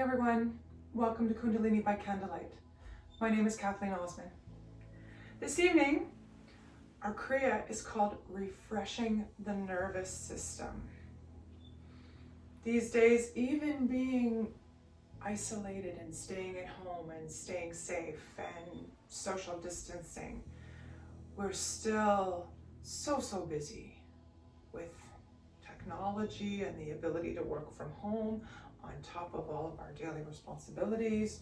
everyone. Welcome to Kundalini by Candlelight. My name is Kathleen Osmond. This evening, our Kriya is called Refreshing the Nervous System. These days, even being isolated and staying at home and staying safe and social distancing, we're still so busy with technology and the ability to work from home on top of all of our daily responsibilities.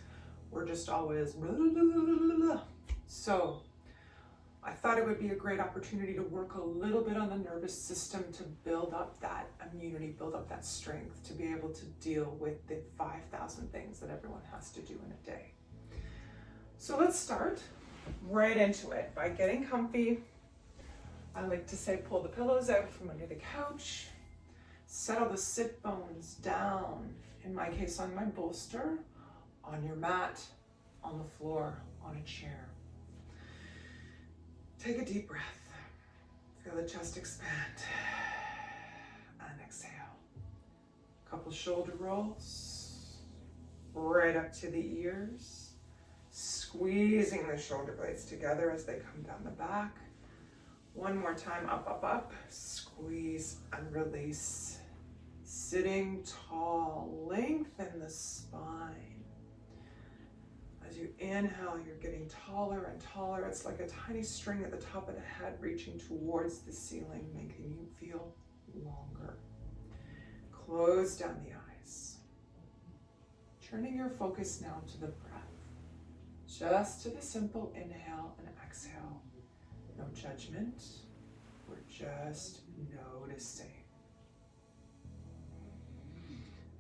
We're just always blah, blah, blah, blah. So I thought it would be a great opportunity to work a little bit on the nervous system to build up that immunity, build up that strength to be able to deal with the 5,000 things that everyone has to do in a day. So let's start right into it by getting comfy. I like to say pull the pillows out from under the couch, settle the sit bones down, in my case on my bolster, on your mat, on the floor, on a chair. Take a deep breath, feel the chest expand, and exhale. A couple shoulder rolls, right up to the ears, squeezing the shoulder blades together as they come down the back. One more time, up, squeeze and release. Sitting tall, lengthen the spine. As you inhale, you're getting taller and taller. It's like a tiny string at the top of the head reaching towards the ceiling, making you feel longer. Close down the eyes. Turning your focus now to the breath. Just to the simple inhale and exhale. No judgment. We're just noticing.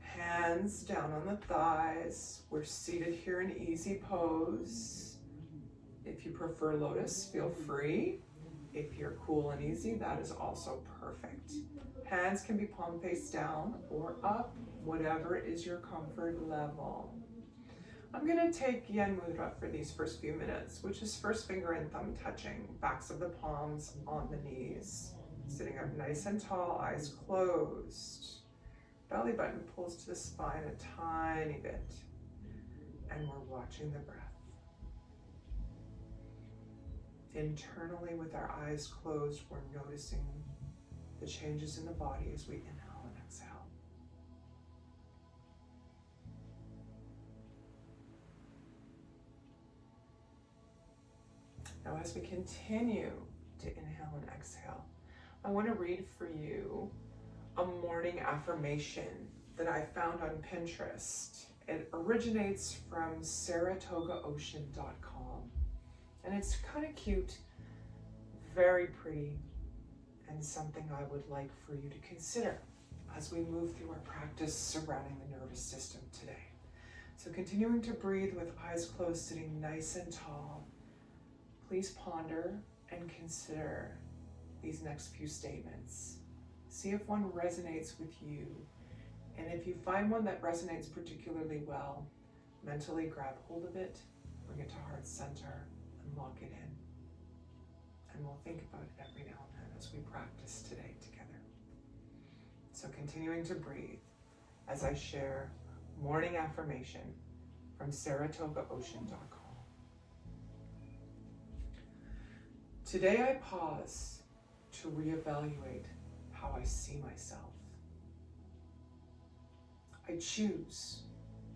Hands down on the thighs. We're seated here in easy pose. If you prefer lotus, feel free. If you're cool and easy, that is also perfect. Hands can be palm face down or up, whatever is your comfort level. I'm going to take Yen Mudra for these first few minutes, which is first finger and thumb touching, backs of the palms on the knees. Sitting up nice and tall, eyes closed. Belly button pulls to the spine a tiny bit, and we're watching the breath. Internally, with our eyes closed, we're noticing the changes in the body as we inhale and exhale. Now, as we continue to inhale and exhale, I want to read for you a morning affirmation that I found on Pinterest. It originates from SaratogaOcean.com, and it's kind of cute, very pretty, and something I would like for you to consider as we move through our practice surrounding the nervous system today. So continuing to breathe with eyes closed, sitting nice and tall, please ponder and consider these next few statements. See if one resonates with you. And if you find one that resonates particularly well, mentally grab hold of it, bring it to heart center, and lock it in. And we'll think about it every now and then as we practice today together. So continuing to breathe as I share morning affirmation from SaratogaOcean.com. Today I pause to reevaluate how I see myself. I choose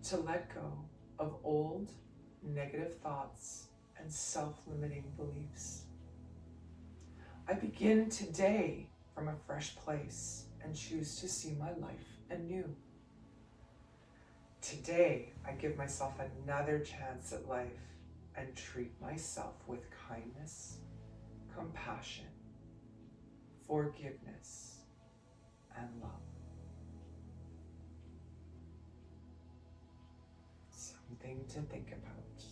to let go of old negative thoughts and self-limiting beliefs. I begin today from a fresh place and choose to see my life anew. Today, I give myself another chance at life and treat myself with kindness, compassion, forgiveness, and love. Something to think about.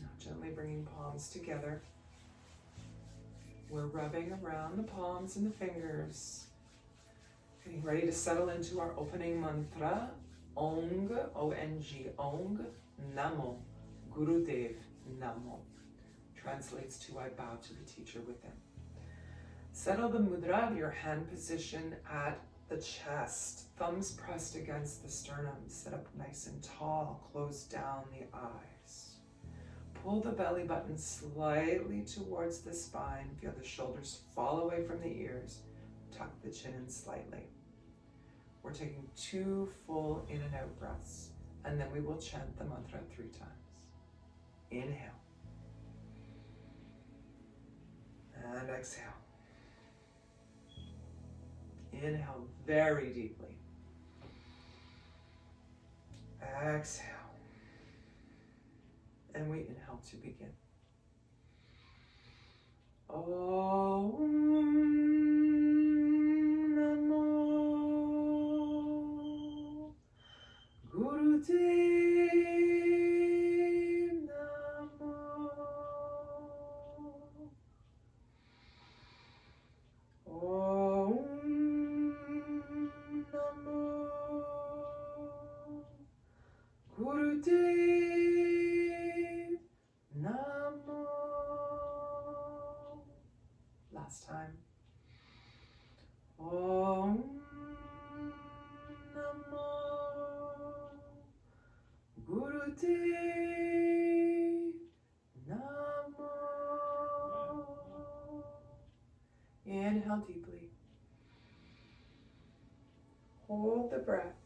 Now gently bringing palms together. We're rubbing around the palms and the fingers. Getting ready to settle into our opening mantra. Ong, O-N-G, Ong, NAMO, Gurudev, NAMO. Translates to I bow to the teacher within. Settle the mudra, your hand position at the chest, thumbs pressed against the sternum, sit up nice and tall, close down the eyes. Pull the belly button slightly towards the spine, feel the shoulders fall away from the ears, tuck the chin in slightly. We're taking 2 full in and out breaths, and then we will chant the mantra 3 times. Inhale. And exhale. Inhale very deeply. Exhale. And we inhale to begin. Om Namo Gurudev Namo. Om Namo Gurudev Namo. Last time. Om Namo Gurudev Namo. Inhale deeply. Hold the breath.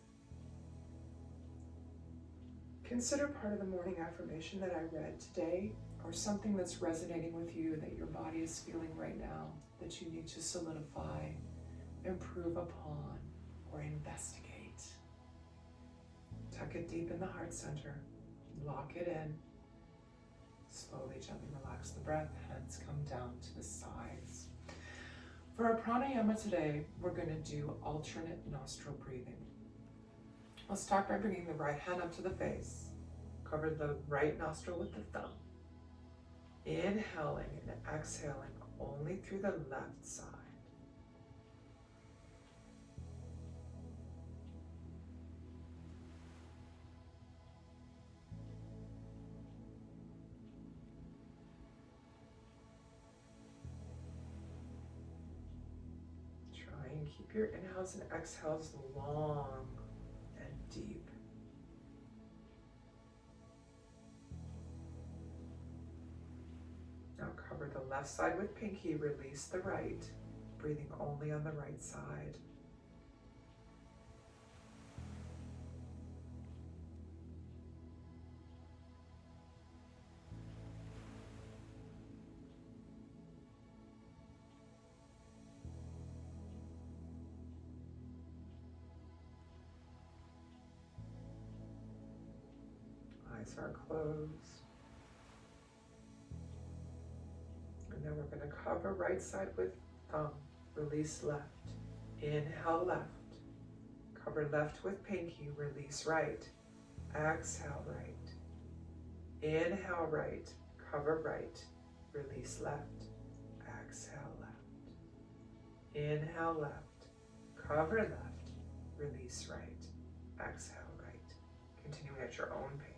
Consider part of the morning affirmation that I read today, or something that's resonating with you that your body is feeling right now that you need to solidify, improve upon, or investigate. Tuck it deep in the heart center. Lock it in. Slowly, gently relax the breath. Hands come down to the sides. For our pranayama today, we're going to do alternate nostril breathing. I'll start by bringing the right hand up to the face. Cover the right nostril with the thumb. Inhaling and exhaling only through the left side. Try and keep your inhales and exhales long and deep. Now cover the left side with pinky, release the right, breathing only on the right side. Eyes are closed. And then we're going to cover right side with thumb, release left. Inhale left. Cover left with pinky, release right. Exhale right. Inhale right, cover right, release left. Exhale left. Inhale left, cover left, release right. Exhale right. Continuing at your own pace.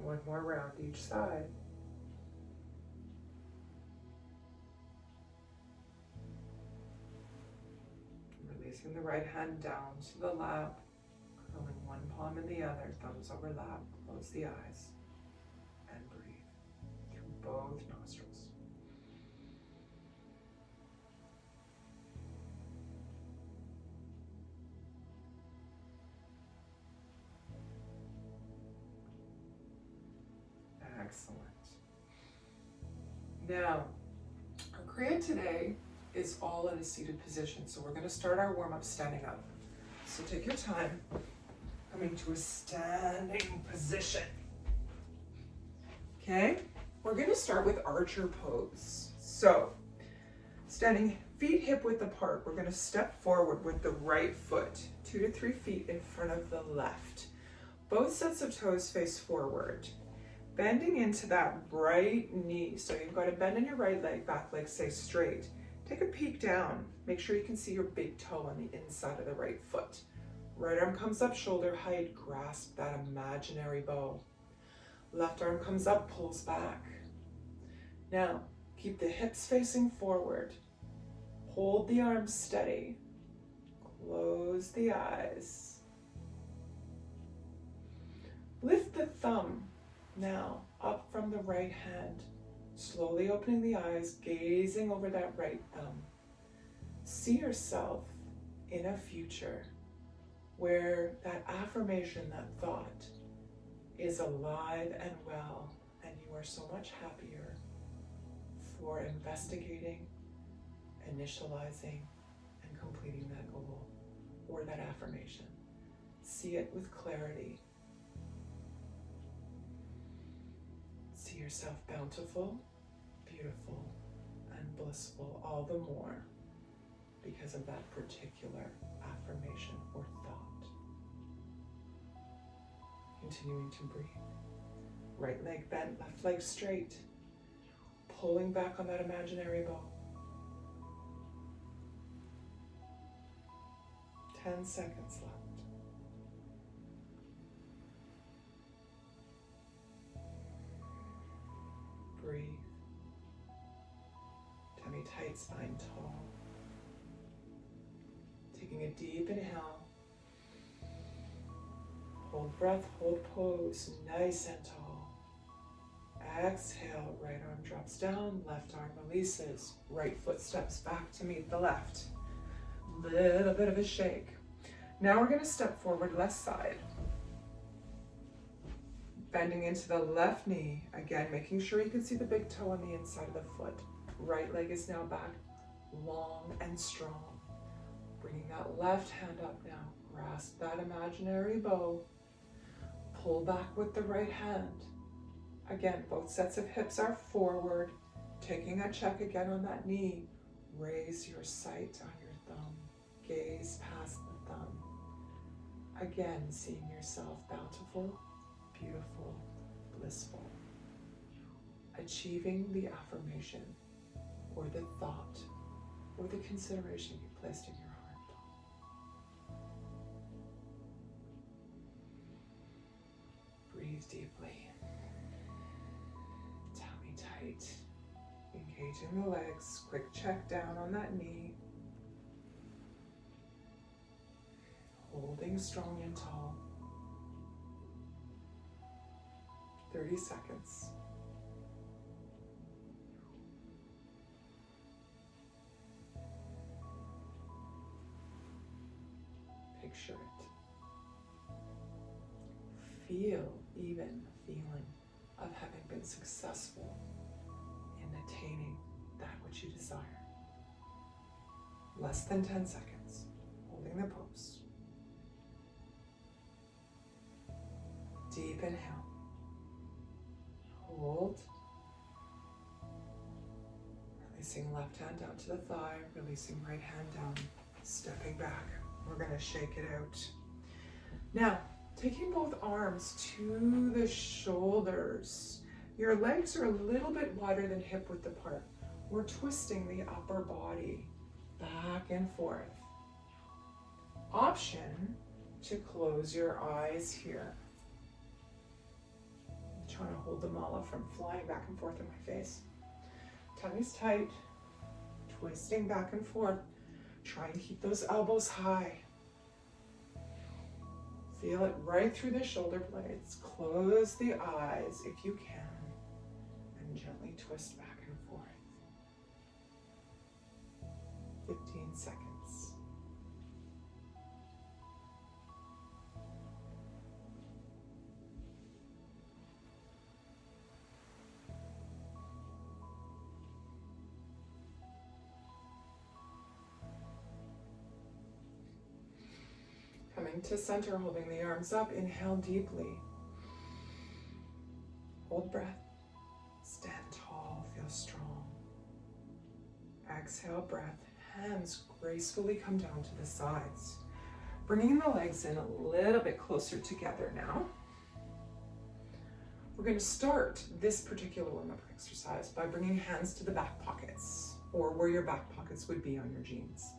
One more round each side. Releasing the right hand down to the lap, curling one palm in the other, thumbs overlap, close the eyes, and breathe through both nostrils. Excellent. Now, our Kriya today is all in a seated position, so we're going to start our warm-up standing up. So take your time, coming to a standing position. Okay, we're going to start with archer pose. So, standing feet hip width apart, we're going to step forward with the right foot 2 to 3 feet in front of the left. Both sets of toes face forward. Bending into that right knee. So you've got to bend in your right leg, back leg stays straight. Take a peek down. Make sure you can see your big toe on the inside of the right foot. Right arm comes up, shoulder height, grasp that imaginary bow. Left arm comes up, pulls back. Now, keep the hips facing forward. Hold the arms steady. Close the eyes. Lift the thumb now up from the right hand. Slowly opening the eyes, gazing over that right thumb. See yourself in a future where that affirmation, that thought, is alive and well, and you are so much happier for investigating, initializing, and completing that goal or that affirmation. See it with clarity. See yourself bountiful, beautiful, and blissful all the more because of that particular affirmation or thought. Continuing to breathe. Right leg bent, left leg straight. Pulling back on that imaginary bow. 10 seconds left. Breathe. Tummy tight, spine tall. Taking a deep inhale. Hold breath, hold pose, nice and tall. Exhale, right arm drops down, left arm releases. Right foot steps back to meet the left. Little bit of a shake. Now we're going to step forward left side. Bending into the left knee. Again, making sure you can see the big toe on the inside of the foot. Right leg is now back, long and strong. Bringing that left hand up now. Grasp that imaginary bow. Pull back with the right hand. Again, both sets of hips are forward. Taking a check again on that knee. Raise your sight on your thumb. Gaze past the thumb. Again, seeing yourself bountiful, beautiful, blissful. Achieving the affirmation or the thought or the consideration you placed in your heart. Breathe deeply. Tummy tight. Engaging the legs. Quick check down on that knee. Holding strong and tall. 30 seconds. Picture it. Feel even the feeling of having been successful in attaining that which you desire. Less than 10 seconds. Holding the pose. Deep inhale. Hold. Releasing left hand down to the thigh, releasing right hand down, stepping back. We're going to shake it out. Now, taking both arms to the shoulders. Your legs are a little bit wider than hip width apart. We're twisting the upper body back and forth. Option to close your eyes here. I'm trying to hold the mala from flying back and forth in my face. Tummy's tight, twisting back and forth. Try and keep those elbows high. Feel it right through the shoulder blades. Close the eyes if you can, and gently twist back and forth. 15 seconds. Coming to center, holding the arms up, inhale deeply. Hold breath. Stand tall, feel strong. Exhale, breath. Hands gracefully come down to the sides. Bringing the legs in a little bit closer together now. We're going to start this particular warm-up exercise by bringing hands to the back pockets, or where your back pockets would be on your jeans.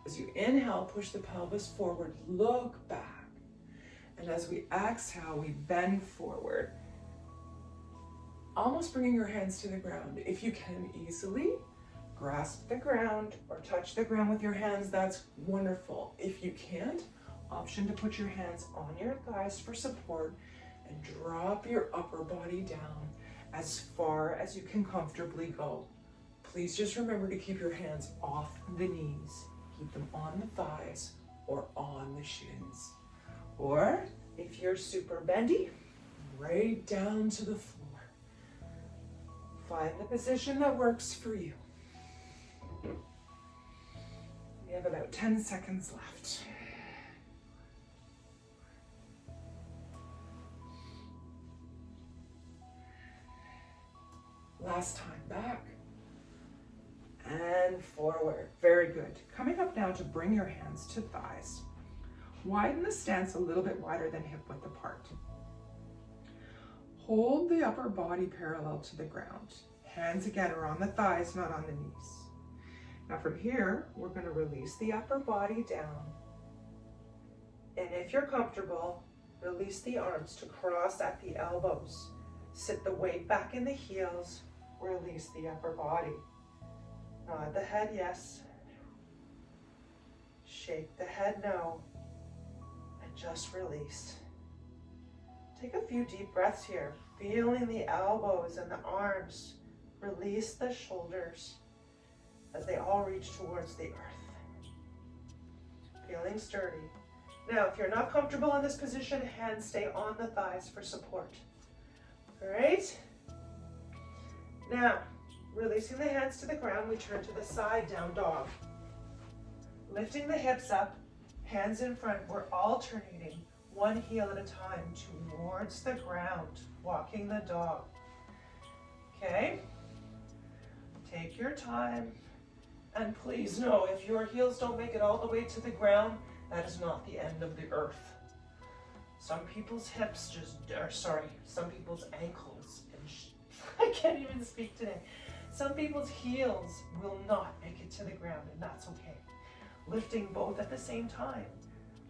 As you inhale, push the pelvis forward, look back. And as we exhale, we bend forward, almost bringing your hands to the ground. If you can easily grasp the ground or touch the ground with your hands, that's wonderful. If you can't, option to put your hands on your thighs for support and drop your upper body down as far as you can comfortably go. Please just remember to keep your hands off the knees. Keep them on the thighs or on the shins. Or if you're super bendy, right down to the floor. Find the position that works for you. We have about 10 seconds left. Last time, back and forward. Very good. Coming up now to bring your hands to thighs. Widen the stance a little bit wider than hip width apart. Hold the upper body parallel to the ground. Hands again are on the thighs, not on the knees. Now from here, we're going to release the upper body down. And if you're comfortable, release the arms to cross at the elbows. Sit the weight back in the heels. Release the upper body. Nod the head, yes. Shake the head, no. And just release. Take a few deep breaths here. Feeling the elbows and the arms. Release the shoulders as they all reach towards the earth. Feeling sturdy. Now, if you're not comfortable in this position, hands stay on the thighs for support. All right? Now, releasing the hands to the ground, we turn to the side down dog. Lifting the hips up, hands in front, we're alternating one heel at a time towards the ground, walking the dog. Okay? Take your time, and please know if your heels don't make it all the way to the ground, that is not the end of the earth. Some people's hips some people's ankles, and I can't even speak today. Some people's heels will not make it to the ground, and that's okay. Lifting both at the same time.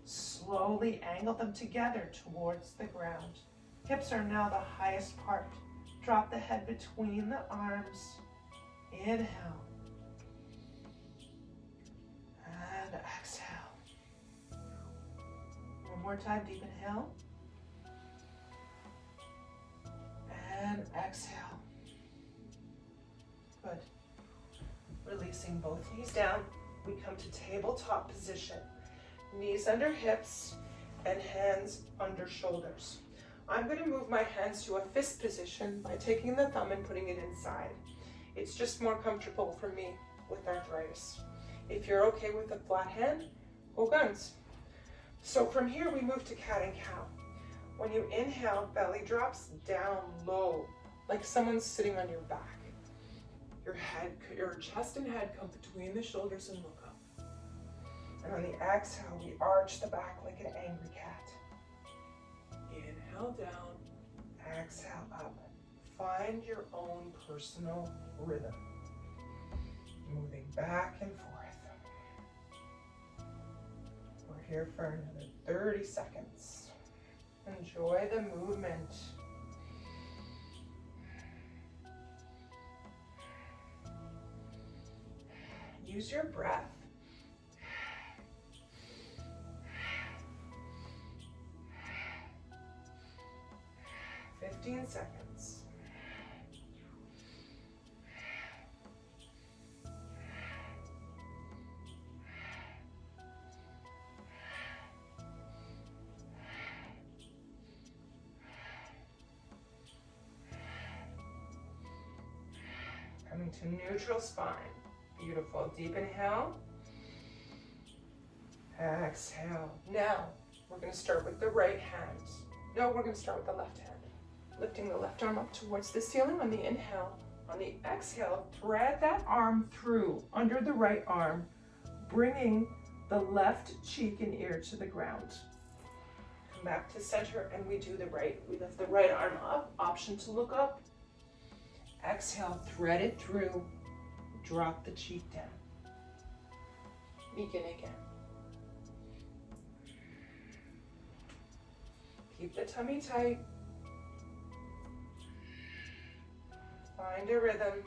Slowly angle them together towards the ground. Hips are now the highest part. Drop the head between the arms. Inhale. And exhale. One more time, deep inhale. And exhale. Good. Releasing both knees down. We come to tabletop position. Knees under hips and hands under shoulders. I'm going to move my hands to a fist position by taking the thumb and putting it inside. It's just more comfortable for me with arthritis. If you're okay with a flat hand, go guns. So from here we move to cat and cow. When you inhale, belly drops down low, like someone's sitting on your back. Your chest and head come between the shoulders and look up. And on the exhale, we arch the back like an angry cat. Inhale down, exhale up. Find your own personal rhythm. Moving back and forth. We're here for another 30 seconds. Enjoy the movement. Use your breath. Fifteen seconds. Coming to neutral spine. Beautiful. Deep inhale. Exhale. Now, we're going to start with the right hand. No, we're going to start with the left hand. Lifting the left arm up towards the ceiling on the inhale. On the exhale, thread that arm through under the right arm, bringing the left cheek and ear to the ground. Come back to center and we do the right. We lift the right arm up, option to look up. Exhale, thread it through, drop the cheek down. Begin again. Keep the tummy tight. Find a rhythm.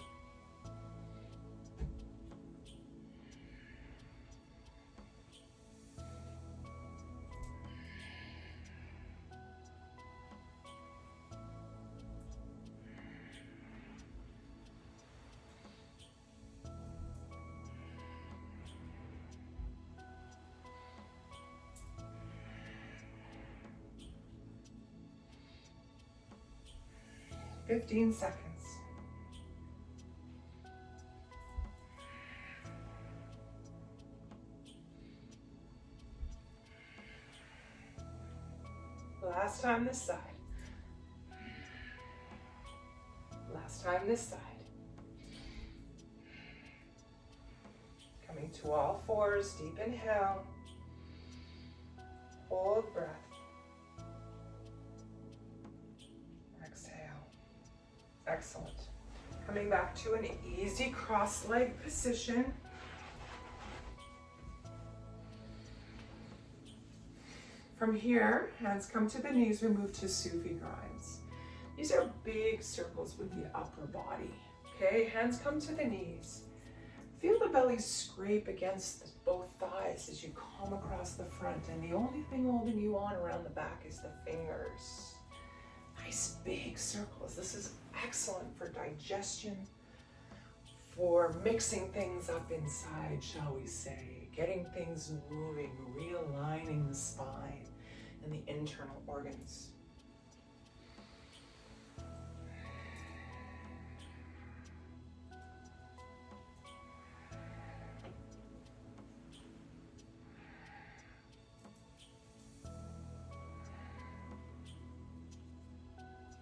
Fifteen seconds. Last time this side. Last time this side. Coming to all fours, deep inhale. Hold breath. Exhale. Excellent. Coming back to an easy cross-leg position. From here, hands come to the knees, we move to Sufi grinds. These are big circles with the upper body. Okay, hands come to the knees. Feel the belly scrape against both thighs as you come across the front, and the only thing holding you on around the back is the fingers. Nice big circles. This is excellent for digestion, for mixing things up inside, shall we say, getting things moving, realigning the spine and the internal organs.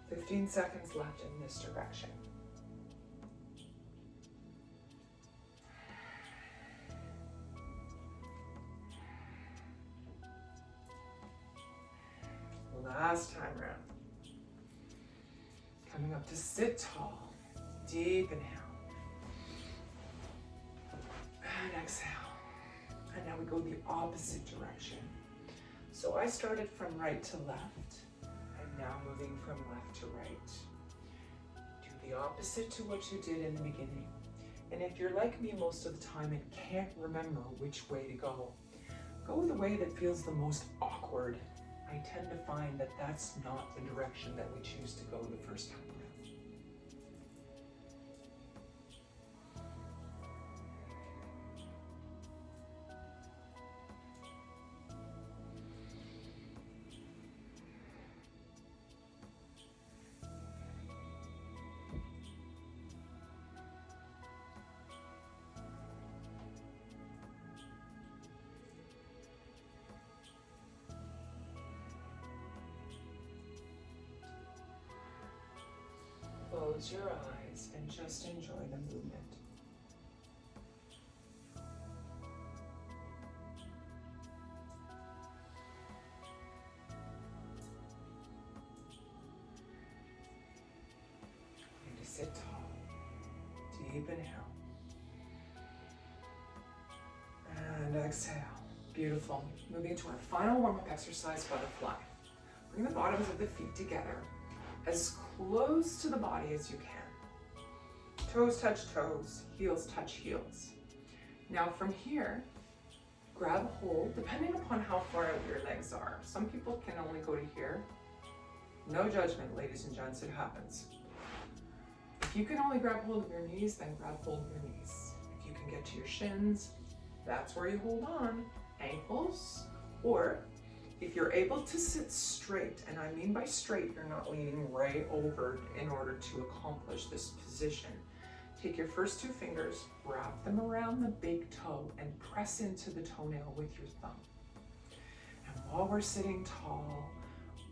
"15 seconds left in this direction. Last time round. Coming up to sit tall. Deep inhale. And exhale. And now we go the opposite direction. So I started from right to left. I'm now moving from left to right. Do the opposite to what you did in the beginning. And if you're like me most of the time and can't remember which way to go the way that feels the most awkward. I tend to find that that's not the direction that we choose to go the first time around. Close your eyes and just enjoy the movement. And to sit tall. Deep inhale. And exhale. Beautiful. Moving to our final warm-up exercise, butterfly. Bring the bottoms of the feet together, as close to the body as you can. Toes touch toes, heels touch heels. Now from here, grab hold, depending upon how far out your legs are. Some people can only go to here. No judgment, ladies and gents, it happens. If you can only grab hold of your knees, then grab hold of your knees. If you can get to your shins, that's where you hold on. Ankles, or if you're able to sit straight, and I mean by straight, you're not leaning right over in order to accomplish this position. Take your first two fingers, wrap them around the big toe, and press into the toenail with your thumb. And while we're sitting tall,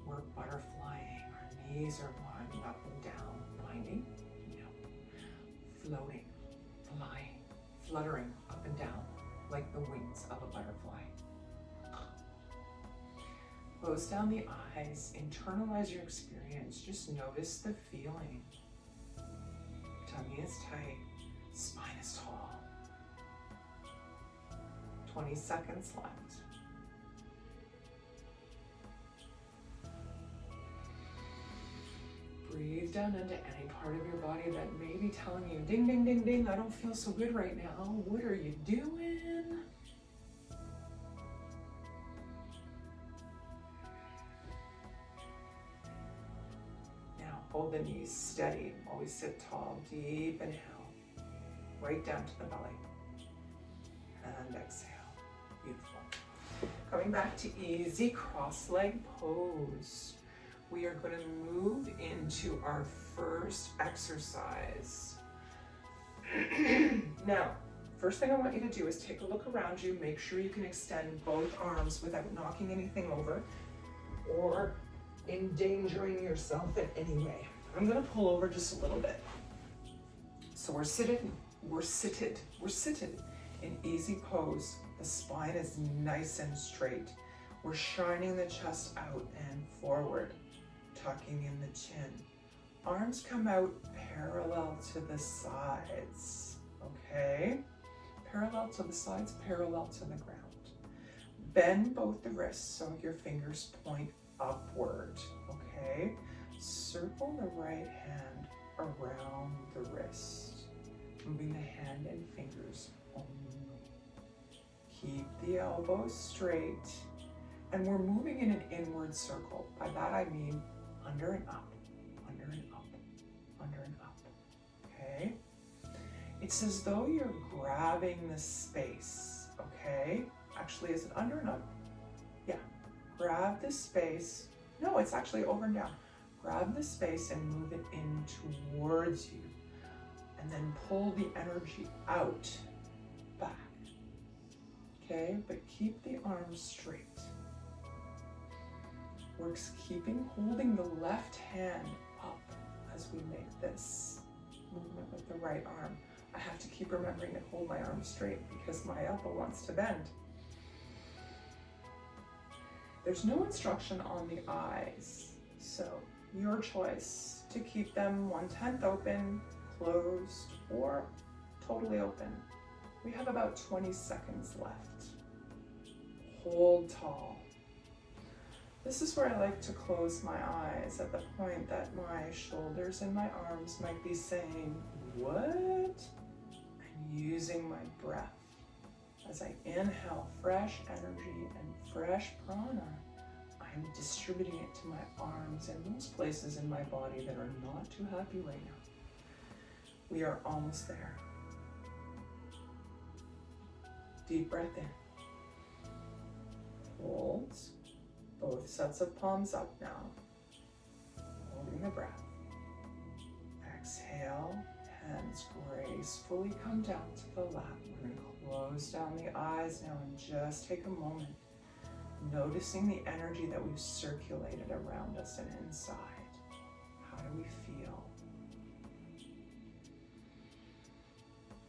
we're butterflying. Our knees are winding up and down. Binding? No. Floating, flying, fluttering up and down like the wings of a butterfly. Close down the eyes, internalize your experience. Just notice the feeling. Tummy is tight, spine is tall. 20 seconds left. Breathe down into any part of your body that may be telling you, ding, ding, ding, ding, I don't feel so good right now. What are you doing? Now hold the knees steady. Always sit tall. Deep inhale. Right down to the belly. And exhale. Beautiful. Coming back to easy cross-leg pose. We are going to move into our first exercise. Now, first thing I want you to do is take a look around you. Make sure you can extend both arms without knocking anything over or endangering yourself in any way. I'm going to pull over just a little bit. So we're seated in easy pose. The spine is nice and straight. We're shining the chest out and forward, tucking in the chin. Arms come out parallel to the sides, okay? Parallel to the sides, parallel to the ground. Bend both the wrists so your fingers point upward, okay? Circle the right hand around the wrist, moving the hand and fingers only. Keep the elbows straight, and we're moving in an inward circle. By that I mean under and up, under and up, under and up, okay? It's as though you're grabbing the space, okay? Actually, is it under and up? Yeah, grab the space. No, it's actually over and down. Grab the space and move it in towards you, and then pull the energy out, back, okay? But keep the arms straight. We're holding the left hand up as we make this movement with the right arm. I have to keep remembering to hold my arm straight because my elbow wants to bend. There's no instruction on the eyes, so your choice to keep them 1/10 open, closed, or totally open. We have about 20 seconds left. Hold tall. This is where I like to close my eyes at the point that my shoulders and my arms might be saying, what? I'm using my breath. As I inhale fresh energy and fresh prana, I'm distributing it to my arms and those places in my body that are not too happy right now. We are almost there. Deep breath in. Hold. Both sets of palms up now. Holding the breath. Exhale. Hands gracefully come down to the lap. We're going to close down the eyes now and just take a moment, noticing the energy that we've circulated around us and inside. How do we feel?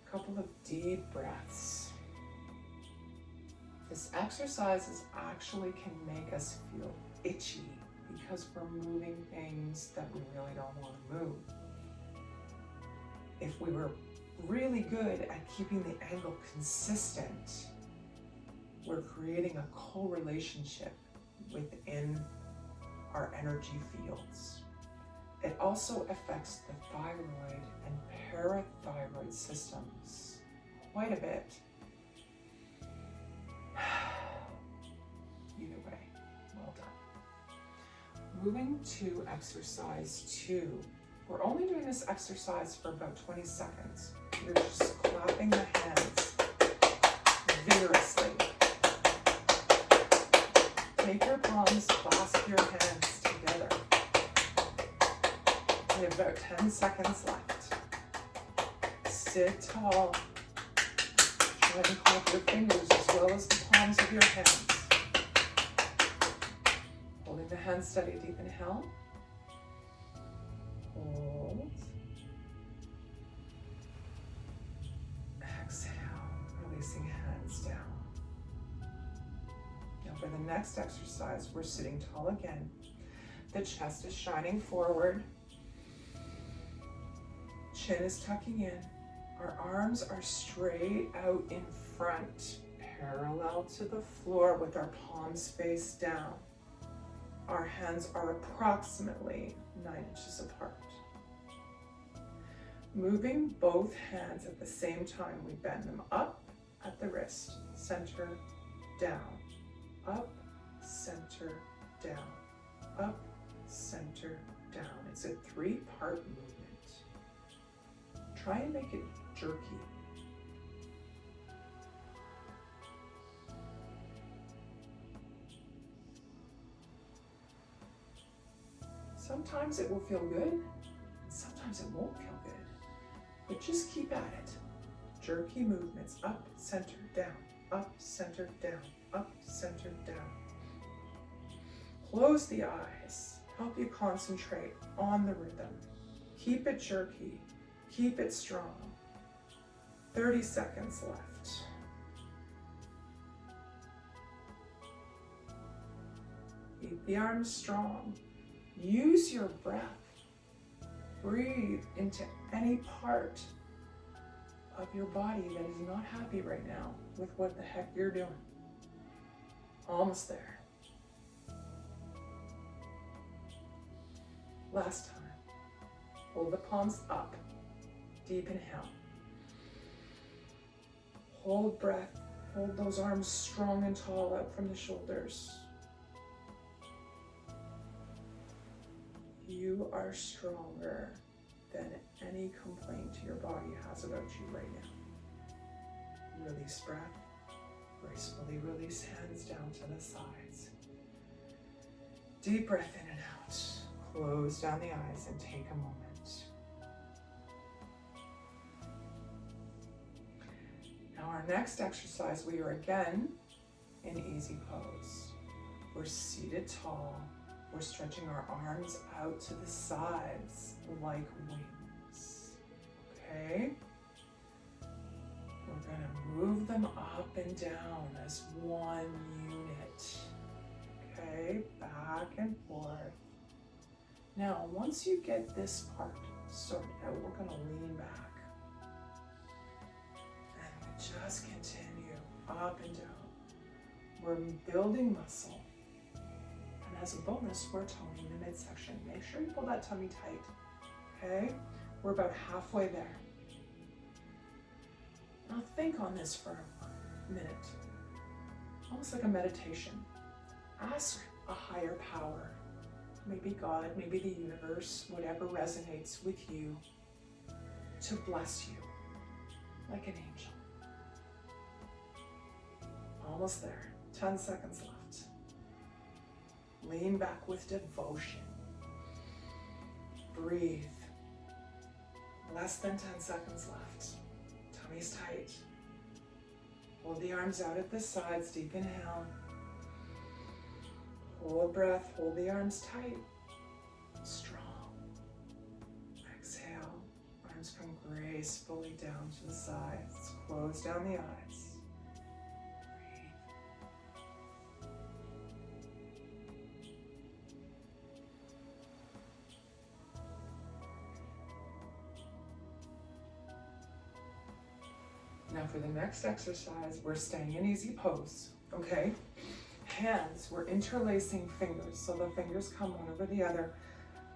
A couple of deep breaths. This exercise actually can make us feel itchy because we're moving things that we really don't want to move. If we were really good at keeping the angle consistent, we're creating a co-relationship within our energy fields. It also affects the thyroid and parathyroid systems quite a bit. Either way, well done. Moving to exercise 2. We're only doing this exercise for about 20 seconds. You're just clapping the hands vigorously. Take your palms, clasp your hands together. We have about 10 seconds left. Sit tall. Try and clap your fingers as well as the palms of your hands. Holding the hands steady. Deep inhale. Hold. Exhale, releasing hands down. Now for the next exercise, we're sitting tall again. The chest is shining forward. Chin is tucking in. Our arms are straight out in front, parallel to the floor with our palms face down. Our hands are approximately 9 inches apart. Moving both hands at the same time, we bend them up at the wrist, center, down, up, center, down, up, center, down. It's a 3-part movement. Try and make it jerky. Sometimes it will feel good, and sometimes it won't feel good. But just keep at it. Jerky movements, up, center, down, up, center, down, up, center, down. Close the eyes. Help you concentrate on the rhythm. Keep it jerky. Keep it strong. 30 seconds left. Keep the arms strong. Use your breath. Breathe into any part of your body that is not happy right now with what the heck you're doing. Almost there. Last time. Hold the palms up. Deep inhale. Hold breath. Hold those arms strong and tall out from the shoulders. You are stronger than any complaint your body has about you right now. Release breath. Gracefully release hands down to the sides. Deep breath in and out. Close down the eyes and take a moment. Now our next exercise, we are again in easy pose. We're seated tall. We're stretching our arms out to the sides like wings. Okay? We're going to move them up and down as one unit. Okay? Back and forth. Now, once you get this part sorted out, we're going to lean back. And we just continue up and down. We're building muscle. And as a bonus, we're toning the midsection. Make sure you pull that tummy tight. Okay? We're about halfway there. Now think on this for a minute. Almost like a meditation. Ask a higher power. Maybe God, maybe the universe, whatever resonates with you, to bless you like an angel. Almost there. 10 seconds left. Lean back with devotion. Breathe. Less than 10 seconds left. Tummy's tight. Hold the arms out at the sides. Deep inhale. Hold breath. Hold the arms tight. Strong. Exhale. Arms come gracefully down to the sides. Close down the eyes. Now for the next exercise, we're staying in easy pose, okay? Hands, we're interlacing fingers, so the fingers come one over the other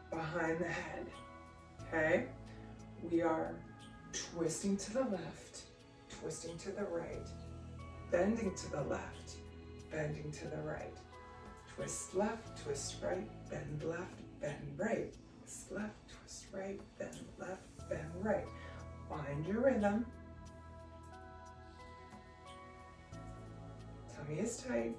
behind the head, okay? We are twisting to the left, twisting to the right, bending to the left, bending to the right. Twist left, twist right, bend left, bend right. Twist left, twist right, bend left, bend right. Find your rhythm. Tummy is tight.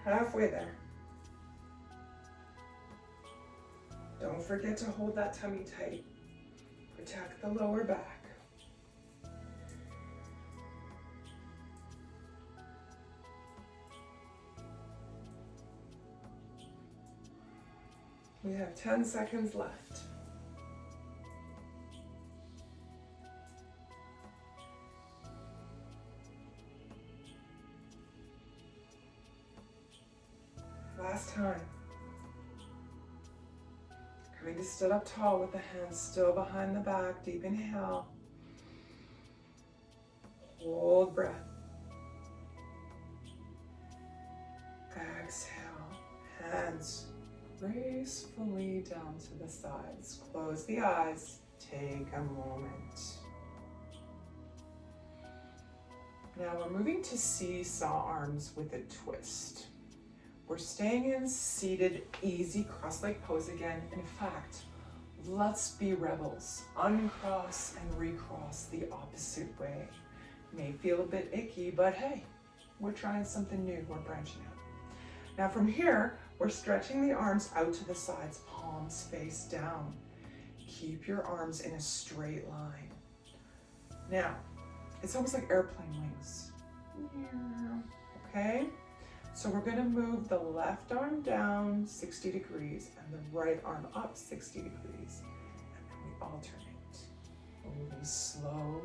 Halfway there. Don't forget to hold that tummy tight. Protect the lower back. We have 10 seconds left. Last time. Coming to sit up tall with the hands still behind the back. Deep inhale. Hold breath. Exhale. Hands gracefully down to the sides. Close the eyes. Take a moment. Now we're moving to seesaw arms with a twist. We're staying in seated, easy cross-leg pose again. In fact, let's be rebels. Uncross and recross the opposite way. May feel a bit icky, but hey, we're trying something new. We're branching out. Now from here, we're stretching the arms out to the sides, palms face down. Keep your arms in a straight line. Now, it's almost like airplane wings. Okay? So we're going to move the left arm down 60 degrees and the right arm up 60 degrees. And then we alternate, moving slow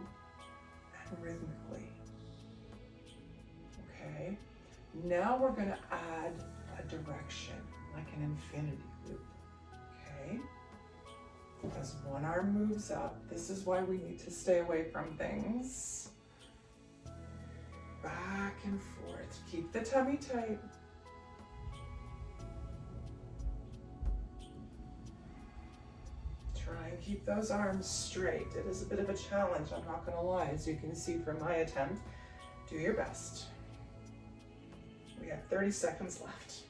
and rhythmically. Okay? Now we're going to add a direction, like an infinity loop. Okay? As one arm moves up, this is why we need to stay away from things. Back and forth. Keep the tummy tight. Try and keep those arms straight. It is a bit of a challenge, I'm not going to lie, as you can see from my attempt. Do your best. We have 30 seconds left.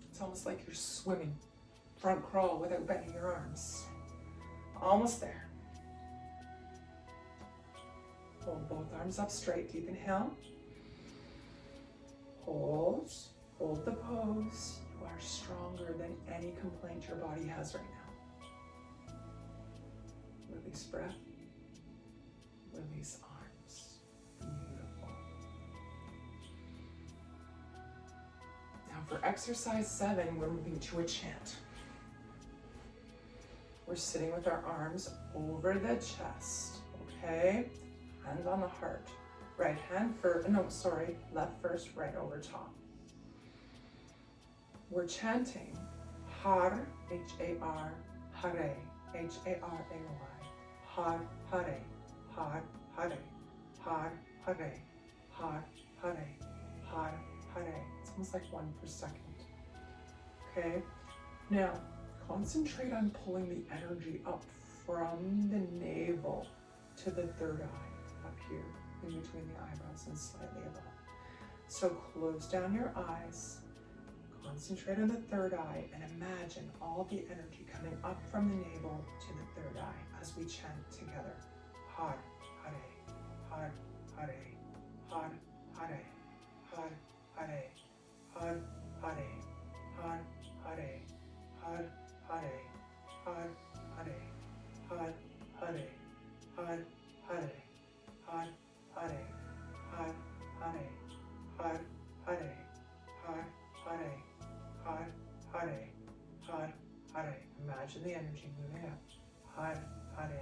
It's almost like you're swimming. Front crawl without bending your arms. Almost there. Hold both arms up straight. Deep inhale. Hold. Hold the pose. You are stronger than any complaint your body has right now. Release breath. Release arms. Beautiful. Now for exercise 7, we're moving to a chant. We're sitting with our arms over the chest, okay? Hand on the heart. Right hand first, left first, right over top. We're chanting Har, H-A-R, Hare, H-A-R-A-Y, Har, Hare, Har, Hare, Har, Hare, Har, Hare, Har, Hare. It's almost like 1 per second, okay? Now, concentrate on pulling the energy up from the navel to the third eye, up here, in between the eyebrows and slightly above. So close down your eyes, concentrate on the third eye, and imagine all the energy coming up from the navel to the third eye as we chant together. Har, Hare, Har, Hare, Har, Hare, Har, Hare, Har, Hare, Har, Hare, Har, Hare, Har, Hare, Har, Hare, Har, Hare, Har, Hare, Har, Hare, Har, Hare, Har, Hare, Har, Hare, Har, Hare. Imagine the energy moving up. Har, Hare,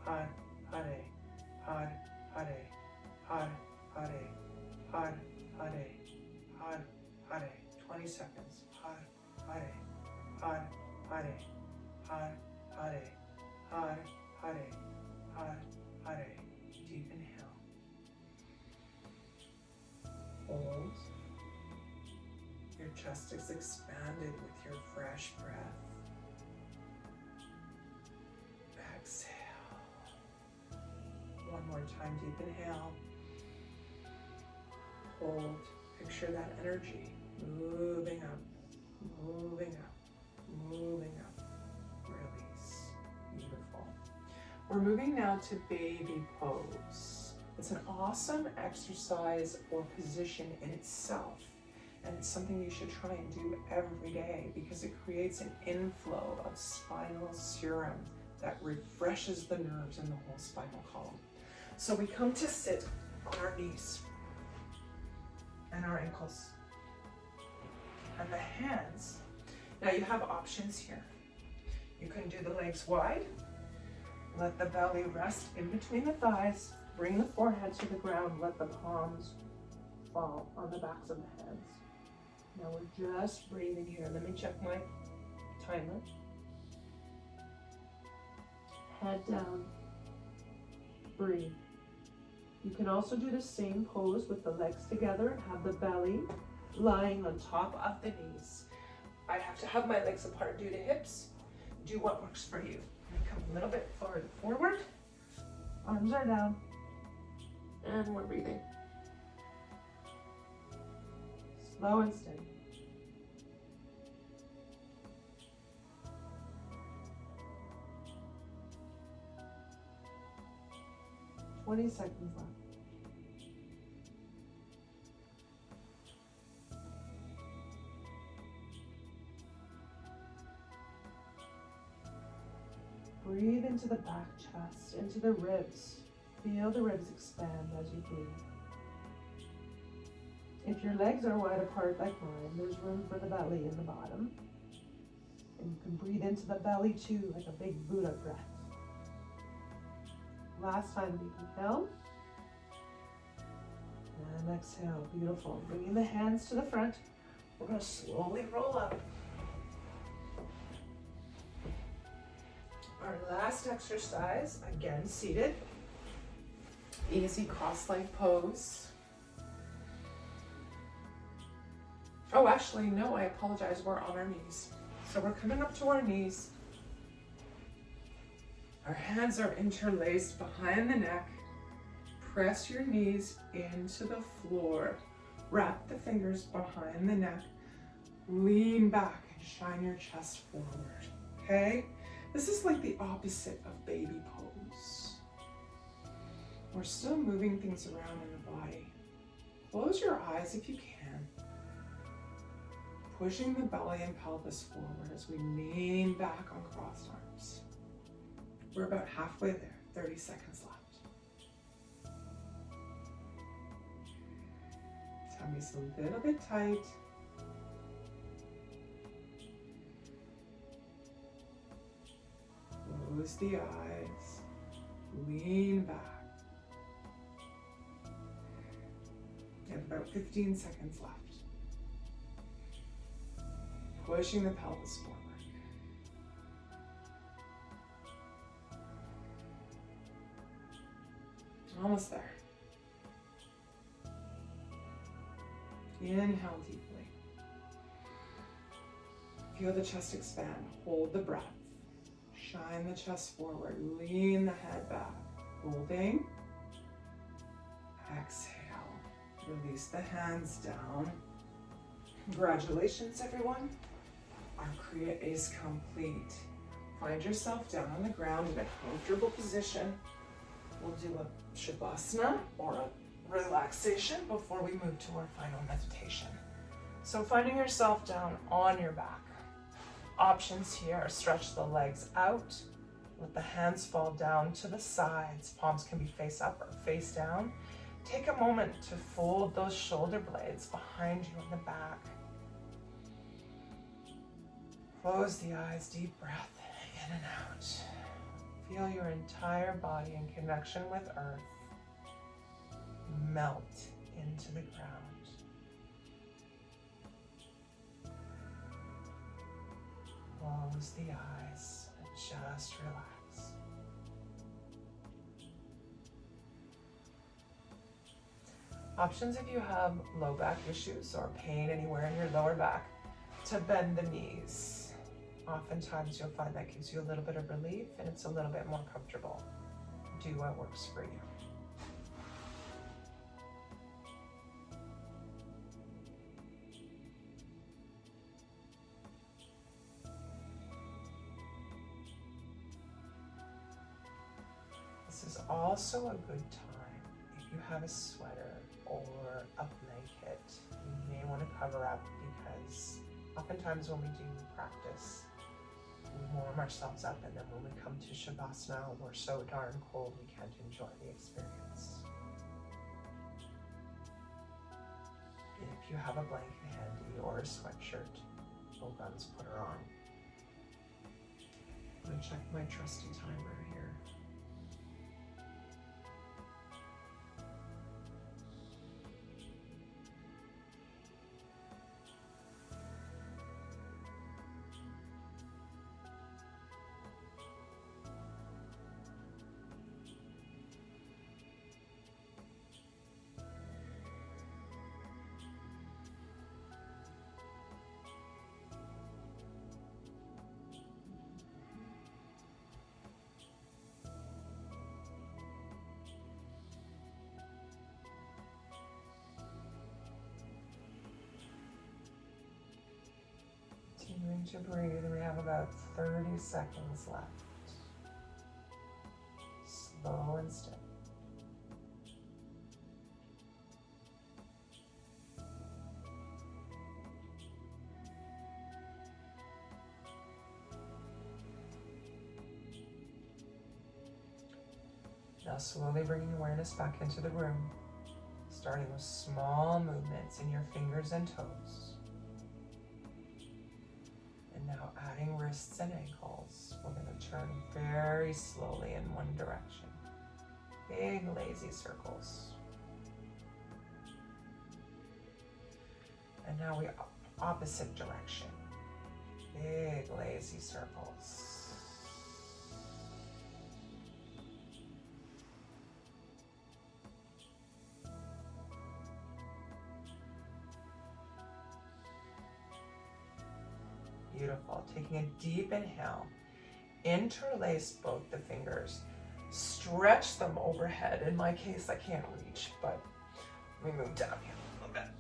Har, Hare, Har, Hare, Har, Hare, Har, Hare, Har, Hare. 20 seconds. Har, Hare, Har, Hare, Har, Hare, Har, Hare, Har, Hare. Deep inhale. Hold. Your chest is expanded with your fresh breath. Exhale. One more time, deep inhale. Hold. Picture that energy moving up, moving up, moving up. Release. Beautiful. We're moving now to baby pose. It's an awesome exercise or position in itself. And it's something you should try and do every day because it creates an inflow of spinal serum that refreshes the nerves in the whole spinal column. So we come to sit on our knees and our ankles and the hands. Now you have options here. You can do the legs wide, let the belly rest in between the thighs, bring the forehead to the ground, let the palms fall on the backs of the hands. Now we're just breathing here. Let me check my timer. Head down, breathe. You can also do the same pose with the legs together and have the belly lying on top of the knees. I have to have my legs apart due to hips. Do what works for you. Come a little bit farther forward. Arms are down. And we're breathing. Slow and steady. "20 seconds left. Breathe into the back chest, into the ribs. Feel the ribs expand as you breathe. If your legs are wide apart like mine, there's room for the belly in the bottom. And you can breathe into the belly too, like a big Buddha breath. Last time, deep inhale. And exhale, beautiful. Bringing the hands to the front. We're gonna slowly roll up. Our last exercise, again seated. Easy cross-leg pose. Oh, actually, no, I apologize. We're on our knees. So we're coming up to our knees. Our hands are interlaced behind the neck. Press your knees into the floor. Wrap the fingers behind the neck. Lean back and shine your chest forward, okay? This is like the opposite of baby pose. We're still moving things around in the body. Close your eyes if you can. Pushing the belly and pelvis forward as we lean back on crossed arms. We're about halfway there, 30 seconds left. Tummy's a little bit tight. Close the eyes, lean back. You have about 15 seconds left. Pushing the pelvis forward. Almost there. Inhale deeply. Feel the chest expand. Hold the breath. Shine the chest forward. Lean the head back. Holding. Exhale. Release the hands down. Congratulations, everyone. Our Kriya is complete. Find yourself down on the ground in a comfortable position. We'll do a Shavasana or a relaxation before we move to our final meditation. So finding yourself down on your back. Options here are stretch the legs out, let the hands fall down to the sides. Palms can be face up or face down. Take a moment to fold those shoulder blades behind you in the back. Close the eyes, deep breath in and out. Feel your entire body in connection with earth melt into the ground. Close the eyes and just relax. Options if you have low back issues or pain anywhere in your lower back, to bend the knees. Oftentimes you'll find that gives you a little bit of relief and it's a little bit more comfortable. Do what works for you. This is also a good time, if you have a sweater or a blanket, you may want to cover up, because oftentimes when we do practice, we warm ourselves up, and then when we come to Shavasana, we're so darn cold we can't enjoy the experience. If you have a blanket handy or a sweatshirt, no guns, put her on. I'm going to check my trusty timer here. Continuing to breathe, and we have about 30 seconds left. Slow and steady. Now slowly bringing awareness back into the room, starting with small movements in your fingers and toes. And now adding wrists and ankles. We're going to turn very slowly in one direction. Big lazy circles. And now we opposite direction. Big lazy circles. Beautiful. Taking a deep inhale. Interlace both the fingers. Stretch them overhead. In my case, I can't reach, but we move down here a little bit.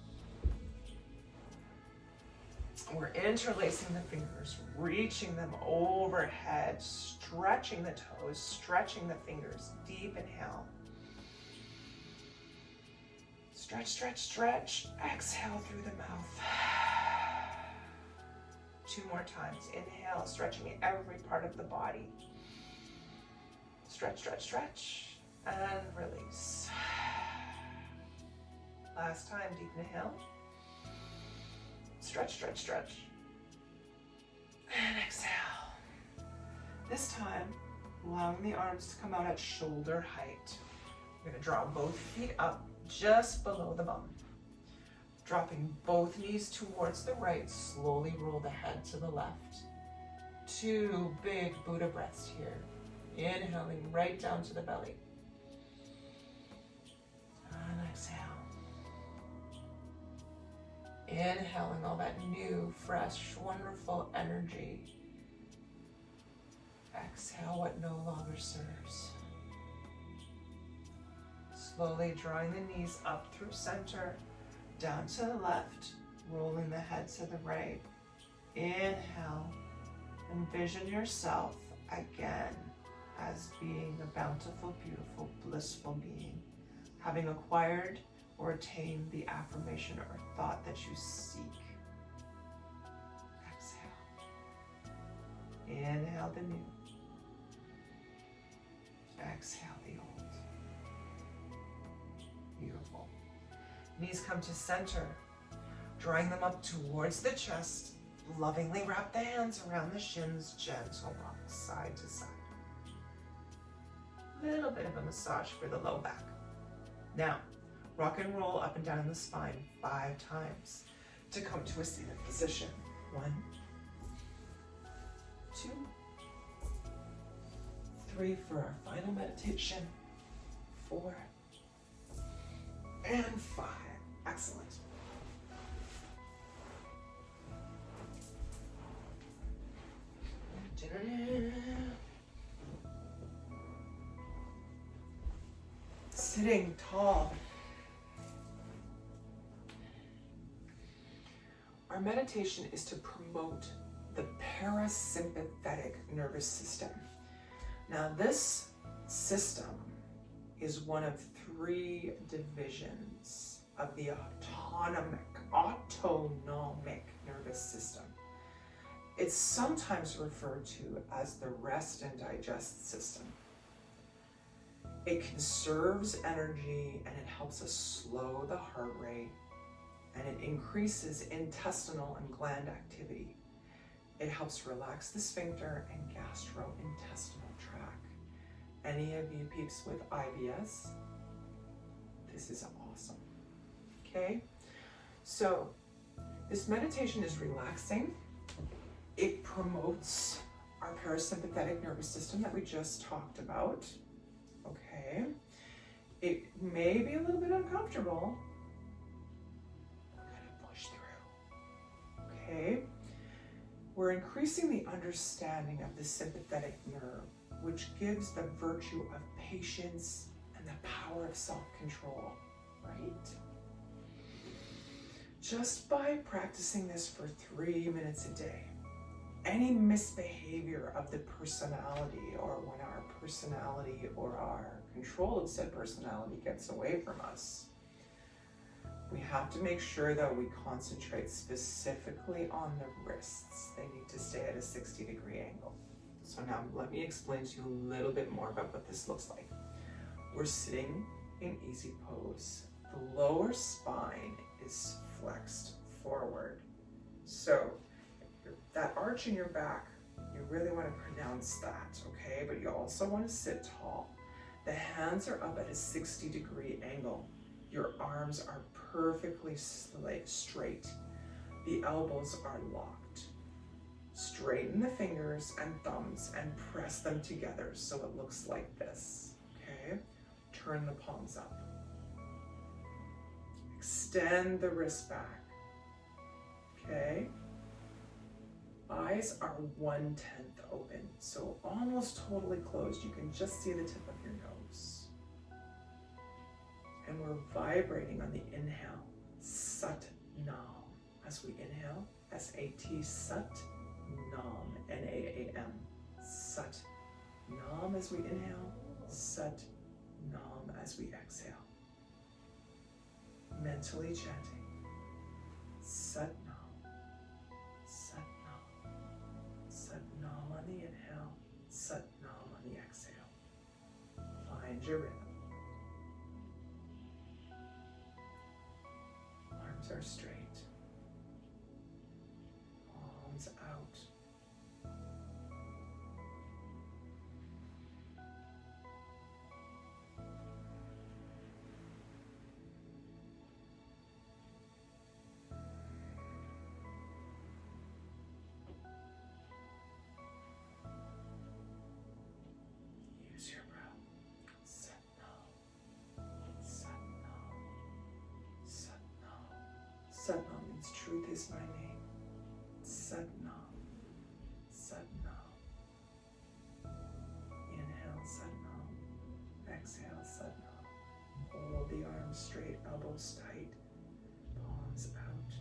We're interlacing the fingers, reaching them overhead, stretching the toes, stretching the fingers. Deep inhale. Stretch, stretch, stretch. Exhale through the mouth. 2 more times. Inhale, stretching every part of the body. Stretch, stretch, stretch, and release. Last time, deep inhale. Stretch, stretch, stretch. And exhale. This time, allowing the arms to come out at shoulder height. We're going to draw both feet up just below the bum. Dropping both knees towards the right, slowly roll the head to the left. 2 big Buddha breaths here. Inhaling right down to the belly. And exhale. Inhaling all that new, fresh, wonderful energy. Exhale what no longer serves. Slowly drawing the knees up through center. Down to the left, rolling the head to the right. Inhale. Envision yourself again as being a bountiful, beautiful, blissful being, having acquired or attained the affirmation or thought that you seek. Exhale. Inhale the new. Exhale the old. Beautiful. Knees come to center, drawing them up towards the chest. Lovingly wrap the hands around the shins, gentle rock side to side. Little bit of a massage for the low back. Now, rock and roll up and down the spine 5 times to come to a seated position. 1, 2, 3 for our final meditation. 4, and 5. Excellent. Sitting tall. Our meditation is to promote the parasympathetic nervous system. Now, this system is one of 3 divisions of the autonomic nervous system. It's sometimes referred to as the rest and digest system. It conserves energy and it helps us slow the heart rate, and it increases intestinal and gland activity. It helps relax the sphincter and gastrointestinal tract. Any of you peeps with IBS, this is awesome. Okay, so this meditation is relaxing. It promotes our parasympathetic nervous system that we just talked about. Okay, it may be a little bit uncomfortable. We're gonna push through. Okay, we're increasing the understanding of the sympathetic nerve, which gives the virtue of patience and the power of self-control, right? Just by practicing this for 3 minutes a day, any misbehavior of the personality, or when our personality or our control of said personality gets away from us, we have to make sure that we concentrate specifically on the wrists. They need to stay at a 60-degree angle. So now let me explain to you a little bit more about what this looks like. We're sitting in easy pose. The lower spine is flexed forward. So that arch in your back, you really want to pronounce that, okay? But you also want to sit tall. The hands are up at a 60-degree angle. Your arms are perfectly straight. The elbows are locked. Straighten the fingers and thumbs and press them together so it looks like this, okay? Turn the palms up. Extend the wrist back, okay? Eyes are 1/10 open, so almost totally closed. You can just see the tip of your nose. And we're vibrating on the inhale, Sat Nam. As we inhale, S-A-T, Sat Nam, N-A-A-M, Sat Nam as we inhale, Sat Nam as we exhale. Mentally chanting, Sat Nam, Sat Nam, Sat Nam on the inhale, Sat Nam on the exhale. Find your rhythm. Arms are straight. Palms out. Use your breath. Sat Nam. Sat Nam. Sat Nam. Sat Nam means truth is my name. Sat Nam. Sat Nam. Inhale, Sat Nam. Exhale, Sat Nam. Hold the arms straight, elbows tight, palms out.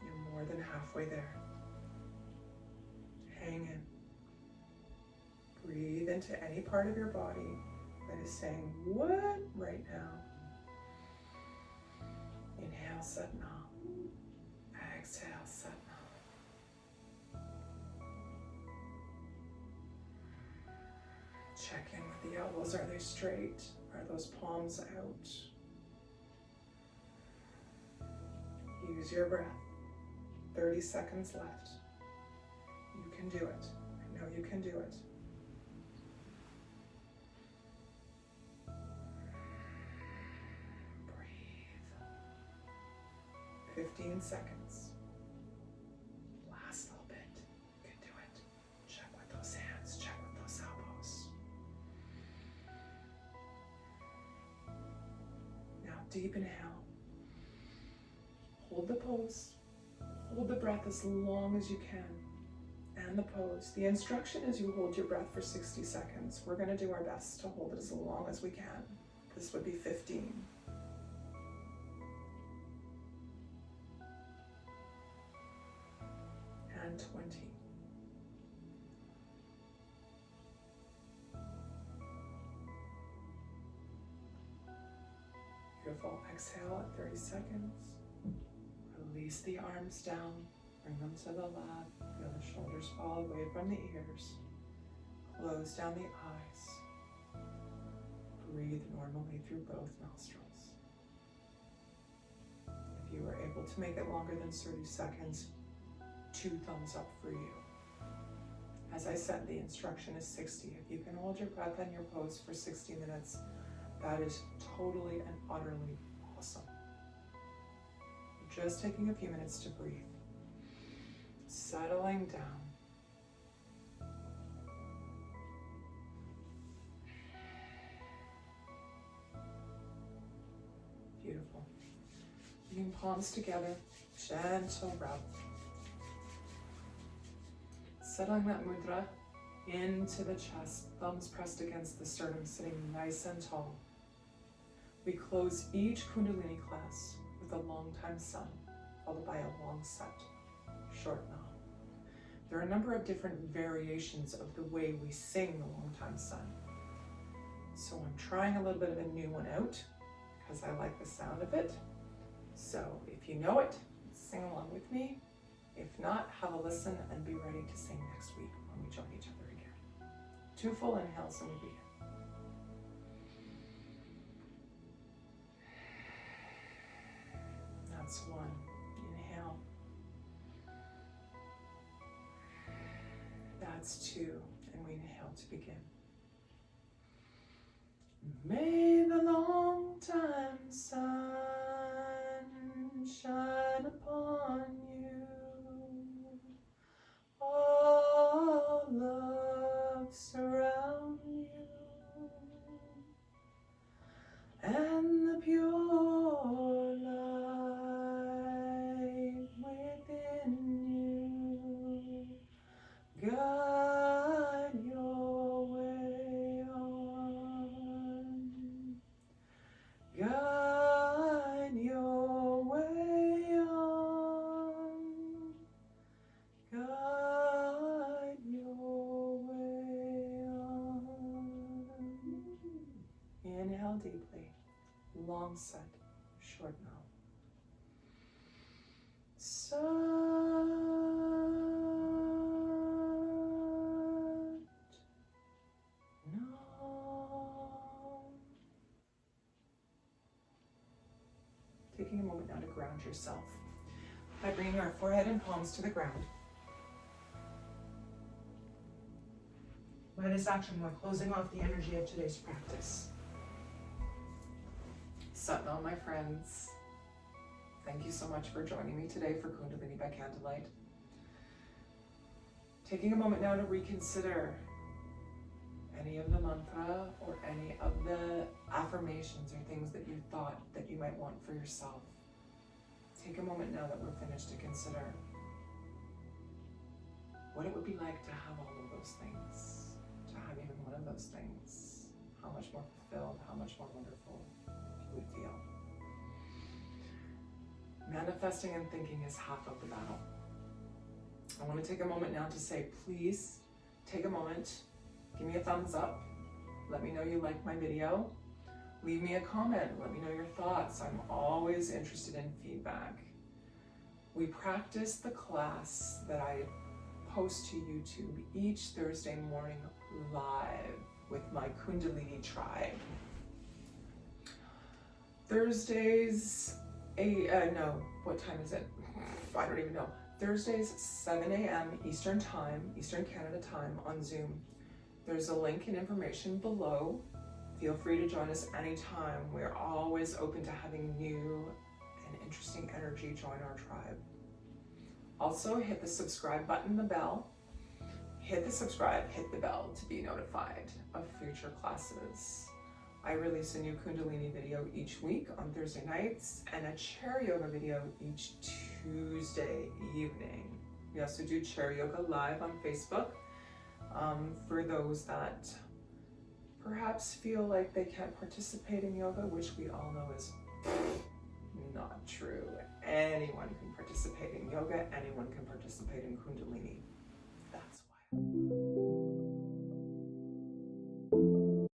You're more than halfway there. Hang in. Breathe into any part of your body that is saying, what, right now? Inhale, Sat Nam. Exhale, Sat Nam. Check in with the elbows. Are they straight? Are those palms out? Use your breath. 30 seconds left. You can do it. I know you can do it. Breathe. 15 seconds. Last little bit. You can do it. Check with those hands. Check with those elbows. Now, deep inhale. Hold the pose. Hold the breath as long as you can. And the pose. The instruction is you hold your breath for 60 seconds. We're going to do our best to hold it as long as we can, This would be 15. And 20. Beautiful. Exhale at 30 seconds. Release the arms down. Bring them to the lap. Feel the shoulders fall away from the ears. Close down the eyes. Breathe normally through both nostrils. If you were able to make it longer than 30 seconds, 2 thumbs up for you. As I said, the instruction is 60. If you can hold your breath in your pose for 60 minutes, that is totally and utterly awesome. Just taking a few minutes to breathe. Settling down. Beautiful. Bringing palms together, gentle rub. Settling that mudra into the chest, thumbs pressed against the sternum, sitting nice and tall. We close each Kundalini class with a long time sun, followed by a long set, short nam. There are a number of different variations of the way we sing the long time sun. So I'm trying a little bit of a new one out because I like the sound of it. So if you know it, sing along with me. If not, have a listen and be ready to sing next week when we join each other again. 2 full inhales and we begin. That's 1. Inhale. That's 2. And we inhale to begin. May the long time sun shine upon you. All love surround you, and the pure light within you guide your way on. Guide your way on. Guide your way on. Inhale deeply, long set, short now. Sat Nam. Taking a moment now to ground yourself by bringing our forehead and palms to the ground. By this action, we're closing off the energy of today's practice. Satnam, my friends. Thank you so much for joining me today for Kundalini by Candlelight. Taking a moment now to reconsider any of the mantra or any of the affirmations or things that you thought that you might want for yourself. Take a moment now that we're finished to consider what it would be like to have all of those things. To have even one of those things, how much more fulfilled, how much more wonderful you would feel. Manifesting and thinking is half of the battle. I want to take a moment now to say, please take a moment, give me a thumbs up, let me know you like my video, leave me a comment, let me know your thoughts. I'm always interested in feedback. We practice the class that I post to YouTube each Thursday morning live with my Kundalini tribe. Thursdays, what time is it? I don't even know. Thursdays, 7 a.m. Eastern time, Eastern Canada time on Zoom. There's a link and information below. Feel free to join us anytime. We're always open to having new and interesting energy join our tribe. Also, hit the subscribe button, the bell. Hit the subscribe, hit the bell to be notified of future classes. I release a new Kundalini video each week on Thursday nights and a chair yoga video each Tuesday evening. We also do chair yoga live on Facebook for those that perhaps feel like they can't participate in yoga, which we all know is not true. Anyone can participate in yoga, anyone can participate in Kundalini. That's why.